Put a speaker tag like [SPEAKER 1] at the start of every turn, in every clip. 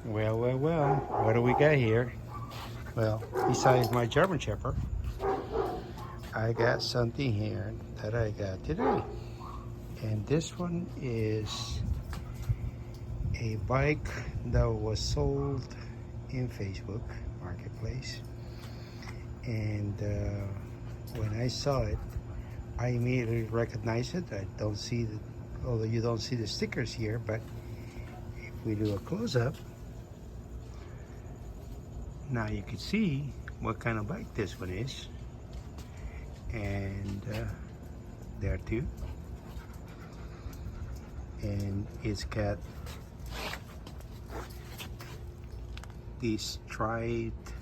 [SPEAKER 1] Well, what do we got here? Well, besides my German Shepherd, I got something here that I got today. And this one is a bike that was sold in Facebook Marketplace. And when I saw it, I immediately recognized it. I don't see the, although you don't see the stickers here, but if we do a close-up, now you can see what kind of bike this one is. And there too. And it's got this striped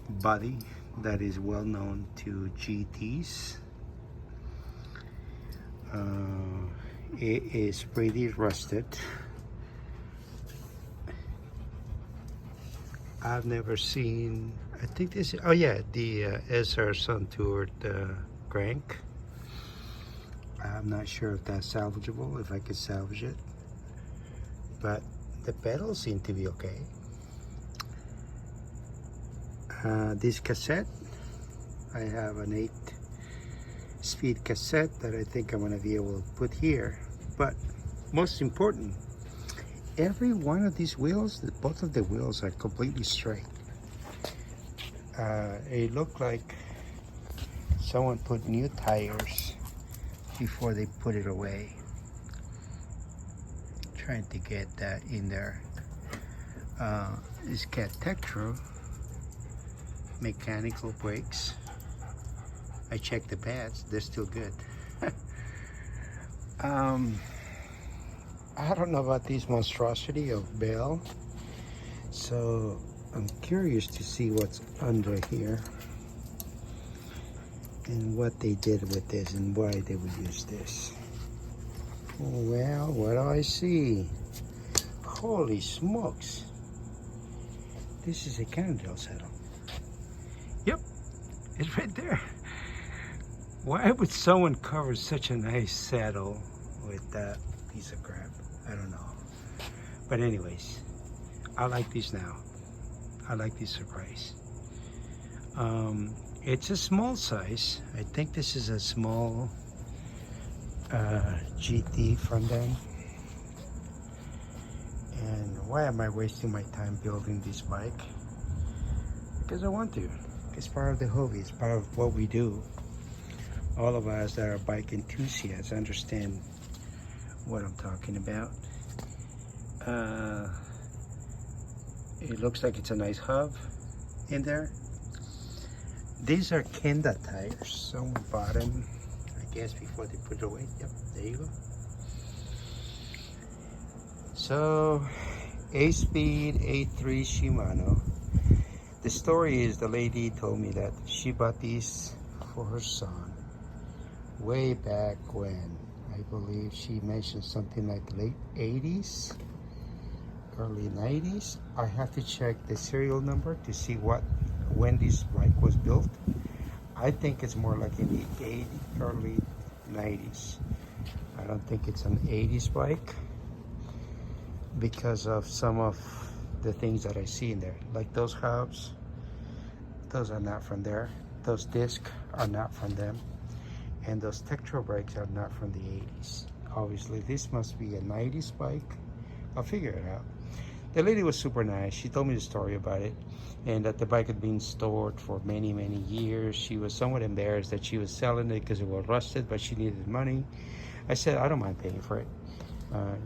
[SPEAKER 1] body that is well known to GTs. It is pretty rusted. I've never seen, I think this, oh yeah, the SR Sun-Toured crank. I'm not sure if that's salvageable, if I could salvage it, but the pedals seem to be okay. This cassette, I have an 8-speed cassette that I think I'm going to be able to put here. But most important, every one of these wheels, both of the wheels are completely straight. It looked like someone put new tires before they put it away. Trying to get that in there. It's got Tektro mechanical brakes. I checked the pads, they're still good. I don't know about this monstrosity of bell, so I'm curious to see what's under here and what they did with this and why they would use this. Well, what do I see? Holy smokes, this is a cannondale saddle. Yep, it's right there. Why would someone cover such a nice saddle with that piece of crap? I don't know. But anyways, I like these now. I like these surprise. It's a small size. I think this is a small GT from them. And why am I wasting my time building this bike? Because I want to. It's part of the hobby. It's part of what we do. All of us that are bike enthusiasts understand what I'm talking about. It looks like it's a nice hub in there. These are Kenda tires. Someone bought them, I guess, before they put it away. Yep, there you go. So, 8-speed, 8.3 Shimano. The story is the lady told me that she bought these for her son way back when. I believe she mentioned something like late 80s, early 90s. I have to check the serial number to see when this bike was built. I think it's more like in the early 90s. I don't think it's an 80s bike because of some of the things that I see in there. Like those hubs, those are not from there. Those discs are not from them. And those Tektro brakes are not from the 80s. Obviously, this must be a 90s bike. I'll figure it out. The lady was super nice. She told me the story about it, and that the bike had been stored for many, many years. She was somewhat embarrassed that she was selling it because it was rusted, but she needed money. I said, I don't mind paying for it.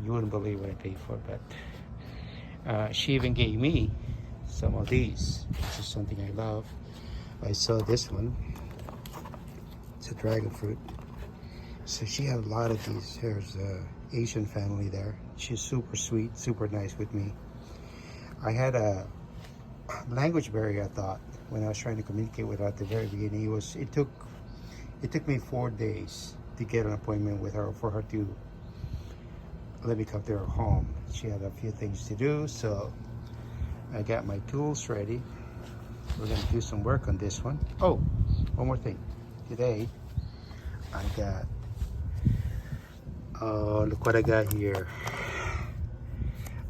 [SPEAKER 1] You wouldn't believe what I paid for it, but she even gave me some of these, which is something I love. I saw this one. It's a dragon fruit. So she had a lot of these. There's an Asian family there. She's super sweet, super nice with me. I had a language barrier, I thought, when I was trying to communicate with her at the very beginning. It took me 4 days to get an appointment with her for her to let me come to her home. She had a few things to do, so I got my tools ready. We're gonna do some work on this one. Oh, one more thing. Today, I got, oh, look what I got here.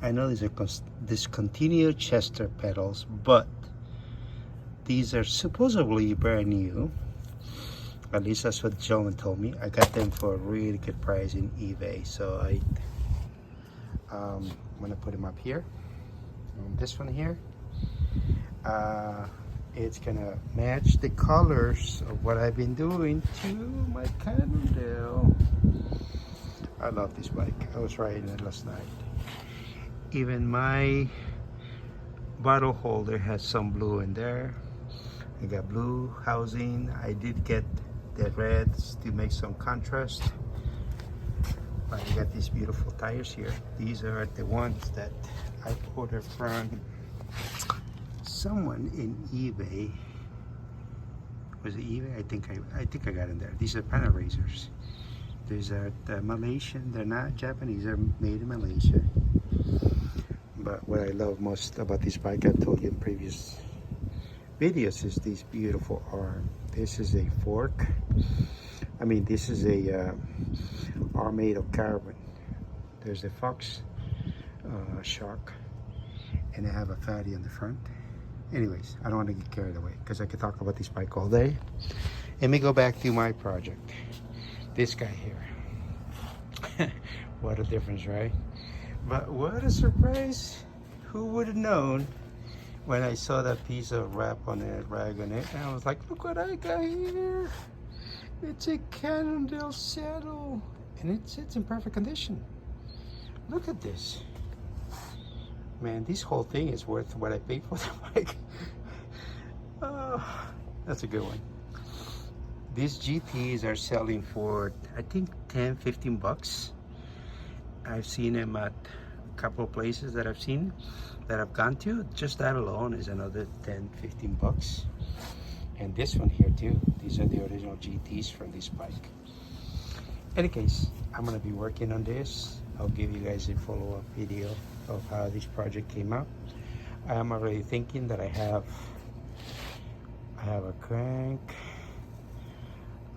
[SPEAKER 1] I know these are discontinued Chester pedals, but these are supposedly brand new. At least that's what the gentleman told me. I got them for a really good price in eBay. So I'm gonna put them up here. And this one here, it's gonna match the colors of what I've been doing to my Cannondale. I love this bike. I was riding it last night. Even my bottle holder has some blue in there. I got blue housing. I did get the reds to make some contrast. But I got these beautiful tires here. These are the ones that I ordered from someone in eBay. Was it eBay? I think I got in there. These are panel razors. These are Malaysian. They're not Japanese. They're made in Malaysia. But what I love most about this bike, I've told you in previous videos, is this beautiful arm. This is a fork. I mean, this is a arm made of carbon. There's a Fox shock, and I have a fatty on the front. Anyways, I don't want to get carried away because I could talk about this bike all day. Let me go back to my project. This guy here. What a difference, right? But what a surprise. Who would have known when I saw that piece of wrap on it, rag on it, and I was like, look what I got here. It's a Cannondale saddle, and it sits in perfect condition. Look at this. Man, this whole thing is worth what I paid for the bike. That's a good one. These GTs are selling for, I think, 10, 15 bucks. I've seen them at a couple of places that I've seen, that I've gone to. Just that alone is another 10, 15 bucks. And this one here too. These are the original GTs from this bike. Any case, I'm gonna be working on this. I'll give you guys a follow-up video of how this project came out. I'm already thinking that I have a crank,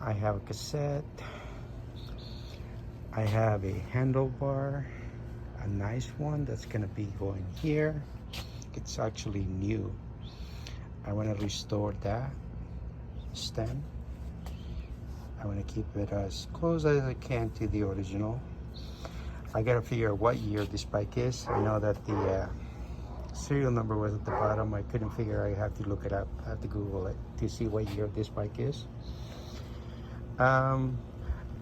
[SPEAKER 1] I have a cassette, I have a handlebar, a nice one that's gonna be going here. It's actually new. I want to restore that stem. I want to keep it as close as I can to the original. I gotta figure out what year this bike is. I know that the serial number was at the bottom. I couldn't figure. I have to look it up. I have to Google it to see what year this bike is.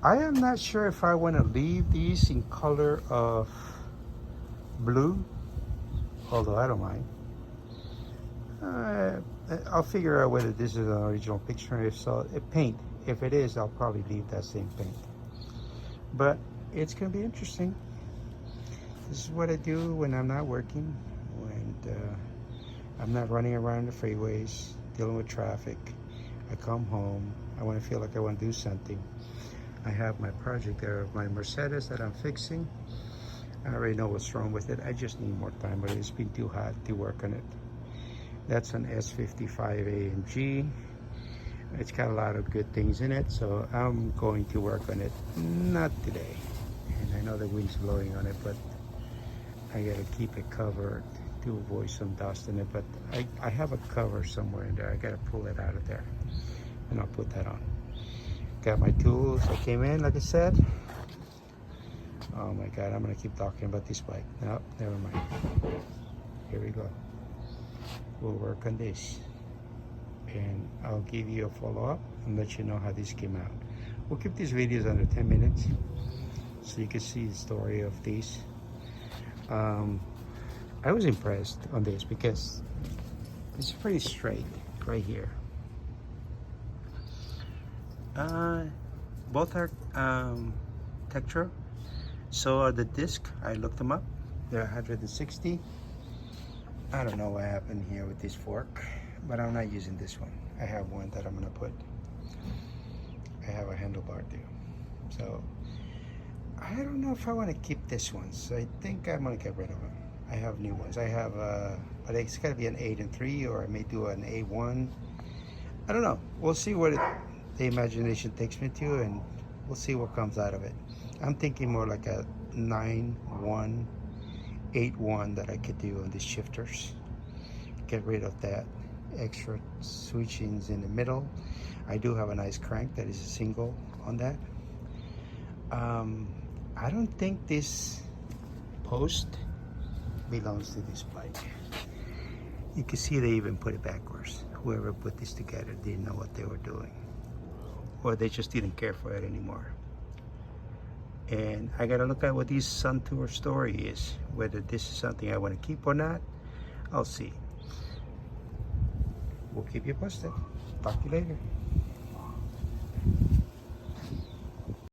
[SPEAKER 1] I am not sure if I want to leave these in color of blue, although I don't mind. I'll figure out whether this is an original picture. If so, paint. If it is, I'll probably leave that same paint. But it's gonna be interesting. This is what I do when I'm not working, when I'm not running around the freeways, dealing with traffic. I come home, I want to feel like I want to do something. I have my project there, my Mercedes that I'm fixing. I already know what's wrong with it. I just need more time, but it's been too hot to work on it. That's an S55 AMG. It's got a lot of good things in it, so I'm going to work on it. Not today. And I know the wind's blowing on it, but I gotta keep it covered to avoid some dust in it. But I have a cover somewhere in there. I gotta pull it out of there, and I'll put that on. Got my tools. I came in, like I said. Oh my God, I'm gonna keep talking about this bike. No, never mind. Here we go. We'll work on this, and I'll give you a follow-up and let you know how this came out. We'll keep these videos under 10 minutes so you can see the story of these. I was impressed on this because it's pretty straight right here. Both are Tektro. So are the disc. I looked them up. They're 160. I don't know what happened here with this fork, but I'm not using this one. I have one that I'm gonna put. I have a handlebar too. So I don't know if I want to keep this one. So I think I'm gonna get rid of them. I have new ones. I have but it's gotta be an 8 and 3, or I may do an A1. I don't know. We'll see what the imagination takes me to, and we'll see what comes out of it. I'm thinking more like a 9-1 8-1 that I could do on these shifters. Get rid of that extra switchings in the middle. I do have a nice crank that is a single on that. I don't think this post belongs to this bike. You can see they even put it backwards. Whoever put this together didn't know what they were doing, or they just didn't care for it anymore. And I gotta look at what this Sun Tour story is, whether this is something I want to keep or not. I'll see. We'll keep you posted. Talk to you later.